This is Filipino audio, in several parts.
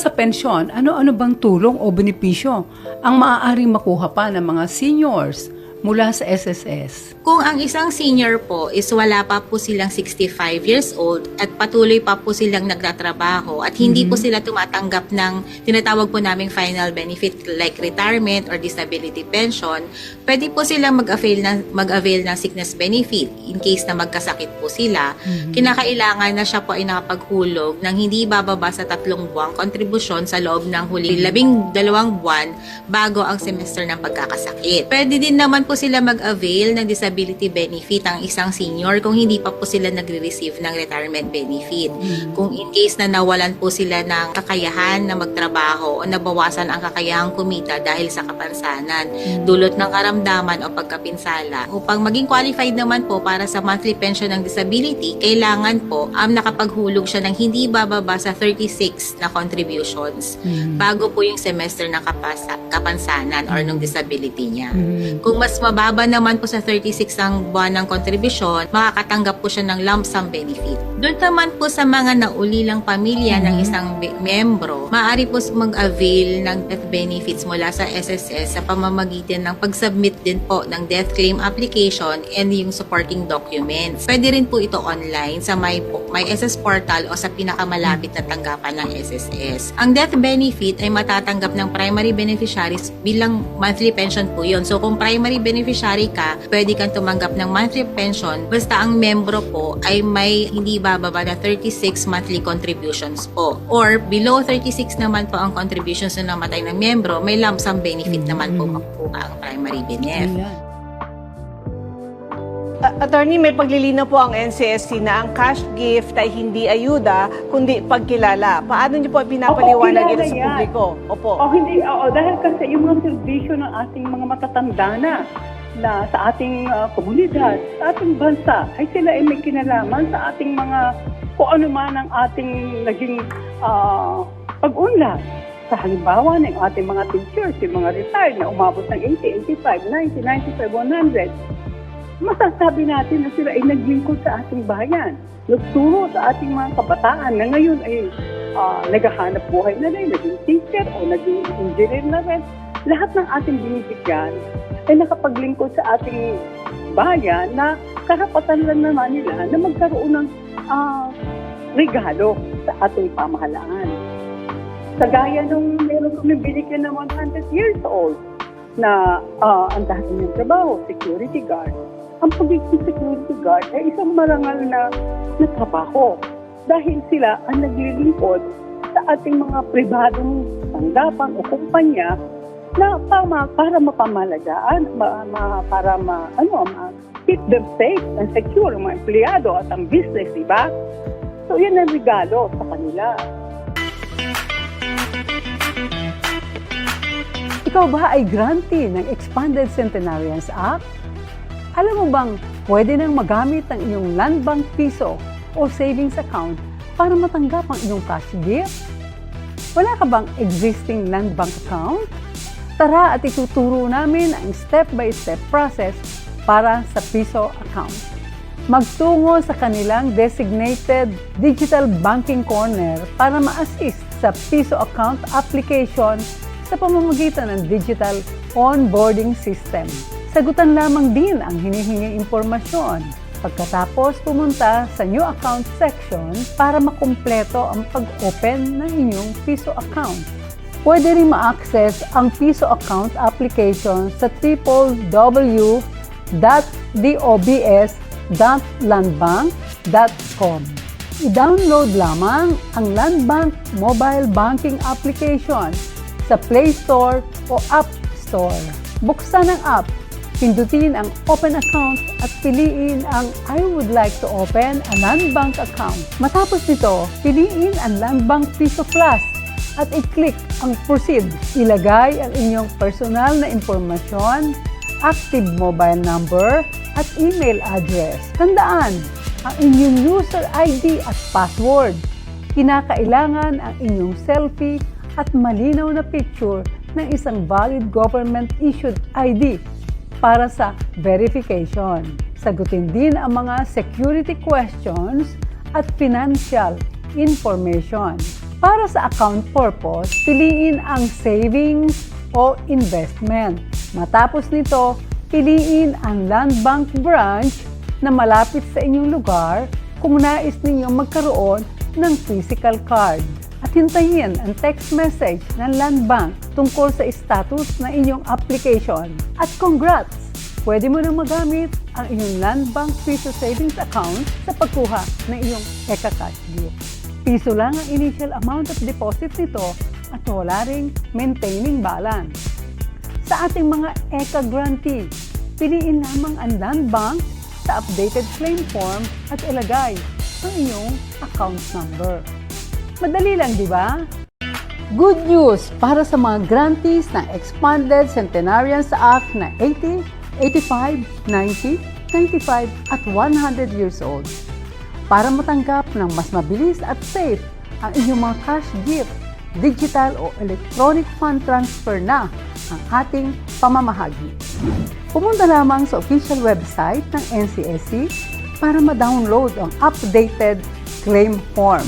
sa pensyon, ano-ano bang tulong o benepisyo ang maaaring makuha pa ng mga seniors mula sa SSS? Kung ang isang senior po is wala pa po silang 65 years old at patuloy pa po silang nagtatrabaho at hindi po sila tumatanggap ng tinatawag po naming final benefit like retirement or disability pension, pwede po silang mag-avail ng sickness benefit in case na magkasakit po sila. Kinakailangan na siya po ay nakapaghulog ng hindi bababa sa 3 buwang kontribusyon sa loob ng huli 12 buwan bago ang semester ng pagkakasakit. Pwede din naman po sila mag-avail ng disability benefit ang isang senior kung hindi pa po sila nagre-receive ng retirement benefit. Kung in case na nawalan po sila ng kakayahan na magtrabaho o nabawasan ang kakayahang kumita dahil sa kapansanan, dulot ng karamdaman o pagkapinsala. Upang maging qualified naman po para sa monthly pension ng disability, kailangan po nakapaghulog siya ng hindi bababa sa 36 na contributions bago po yung semester ng kapansanan or ng disability niya. Kung mas mababa naman po sa 36 ang buwan ng kontribusyon, makakatanggap po siya ng lump sum benefit. Doon naman po sa mga naulilang pamilya ng isang miyembro, maaari po mag-avail ng death benefits mula sa SSS sa pamamagitan ng pag-submit din po ng death claim application and yung supporting documents. Pwede rin po ito online sa My SS portal o sa pinakamalapit na tanggapan ng SSS. Ang death benefit ay matatanggap ng primary beneficiaries bilang monthly pension po yun. So kung primary beneficiary ka, pwede kang tumanggap ng monthly pension basta ang membro po ay may hindi bababa na 36 monthly contributions po. Or below 36 naman po ang contributions na namatay ng membro, may lump sum benefit naman po makukuha ang primary benefit. Attorney, may paglilinaw po ang NCSC na ang cash gift ay hindi ayuda, kundi pagkilala. Paano niyo po pinapaliwanag ito sa publiko? Opo. Dahil kasi yung mga servisyo ng ating mga matatanda na sa ating komunidad, sa ating bansa, ay sila ay may kinalaman sa ating mga, kung ano man ang ating naging pag-unlad. Sa halimbawa ng ating mga teachers, yung mga retired na umabot ng 80, 85, 90, 95, 100, masasabi natin na sila ay naglingkod sa ating bayan. Nagturo sa ating mga kabataan na ngayon ay naghahanap buhay na rin, naging teacher o naging engineer na rin. Lahat ng ating binibigyan ay nakapaglingkod sa ating bayan na karapatan lang naman nila na magkaroon ng regalo sa ating pamahalaan. Sa gaya nung meron kami binigyan ng 100 years old na ang dati niyang trabaho, security guard. Ang pagiging security guard ay isang marangal na trabaho dahil sila ang naglilingkod sa ating mga pribadong tanggapan o kumpanya na para mapamalagaan, para keep them safe and secure ang mga empleyado at ang business, di ba? So yan ang regalo sa kanila. Ikaw ba ay grantee ng Expanded Centenarians Act? Alam mo bang pwede nang magamit ang iyong Land Bank Piso o savings account para matanggap ang iyong cash gift? Wala ka bang existing Land Bank account? Tara at ituturo namin ang step-by-step process para sa Piso account. Magtungo sa kanilang designated digital banking corner para ma-assist sa Piso account application sa pamamagitan ng digital onboarding system. Sagutan lamang din ang hinihingi impormasyon. Pagkatapos pumunta sa New Account section para makumpleto ang pag-open ng inyong Piso account. Pwede rin ma-access ang Piso account application sa www.dobs.landbank.com. I-download lamang ang Landbank mobile banking application sa Play Store o App Store. Buksan ang app, pindutin ang Open Account at piliin ang I would like to open a Landbank account. Matapos nito, piliin ang Landbank Piso Plus at i-click ang Proceed. Ilagay ang inyong personal na impormasyon, active mobile number at email address. Tandaan ang inyong user ID at password. Kinakailangan ang inyong selfie at malinaw na picture ng isang valid government-issued ID para sa verification. Sagutin din ang mga security questions at financial information. Para sa account purpose, piliin ang savings o investment. Matapos nito, piliin ang Land Bank branch na malapit sa inyong lugar kung nais ninyong magkaroon ng physical card. At hintayin ang text message ng Land Bank tungkol sa status ng inyong application. At congrats! Pwede mo nang magamit ang inyong Land Bank Piso Savings Account sa pagkuha ng iyong ECA Cash Gift. Piso lang ang initial amount of deposit nito at wala ring maintaining balance. Sa ating mga ECA grantee, piliin lamang ang Land Bank sa updated claim form at ilagay ang iyong account number. Madali lang, di ba? Good news para sa mga grantees ng Expanded Centenarians Act na 80, 85, 90, 95 at 100 years old. Para matanggap ng mas mabilis at safe ang inyong mga cash gift, digital o electronic fund transfer na ang ating pamamahagi. Pumunta lamang sa official website ng NCSC para ma-download ang updated claim form.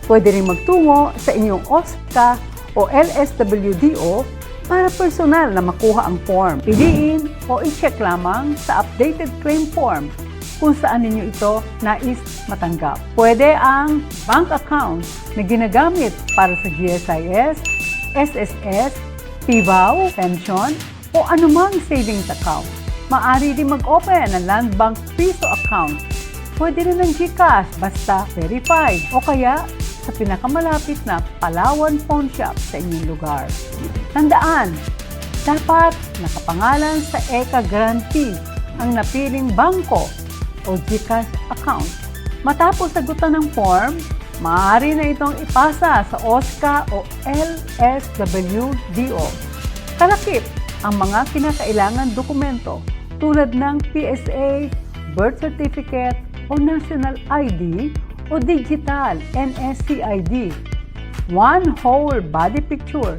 Pwede rin magtungo sa inyong OSCA o LSWDO para personal na makuha ang form. Piliin o i-check lamang sa updated claim form kung saan ninyo ito nais matanggap. Pwede ang bank account na ginagamit para sa GSIS, SSS, PBAU, pension, o anumang savings account. Maaari din mag-open ng Land Bank Piso account. Pwede rin ng GCash basta verified o kaya sa pinakamalapit na Palawan Pawn Shop sa inyong lugar. Tandaan, dapat nakapangalan sa ECA grantee ang napiling bangko o GCash account. Matapos sagutan ng form, maaari na itong ipasa sa OSCA o LSWDO. Kalakip ang mga kinakailangan dokumento tulad ng PSA, birth certificate o national ID o digital NSCID, one whole body picture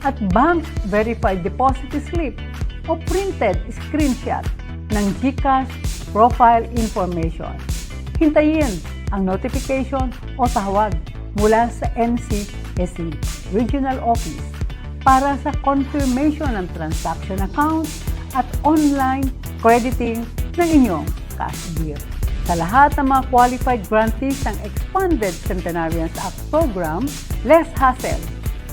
at bank verified deposit slip o printed screenshot ng GCash profile information. Hintayin ang notification o tawag mula sa NCSC Regional Office para sa confirmation ng transaction account at online crediting ng inyong cash gift. Sa lahat ng mga qualified grantees ng Expanded Centenarians Act Program, less hassle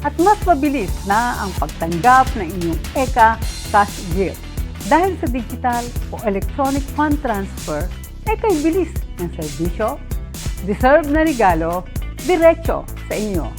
at mas mabilis na ang pagtanggap ng inyong ECA cash gift. Dahil sa digital o electronic fund transfer, kay bilis ng serbisyo, deserve na regalo, diretso sa inyo.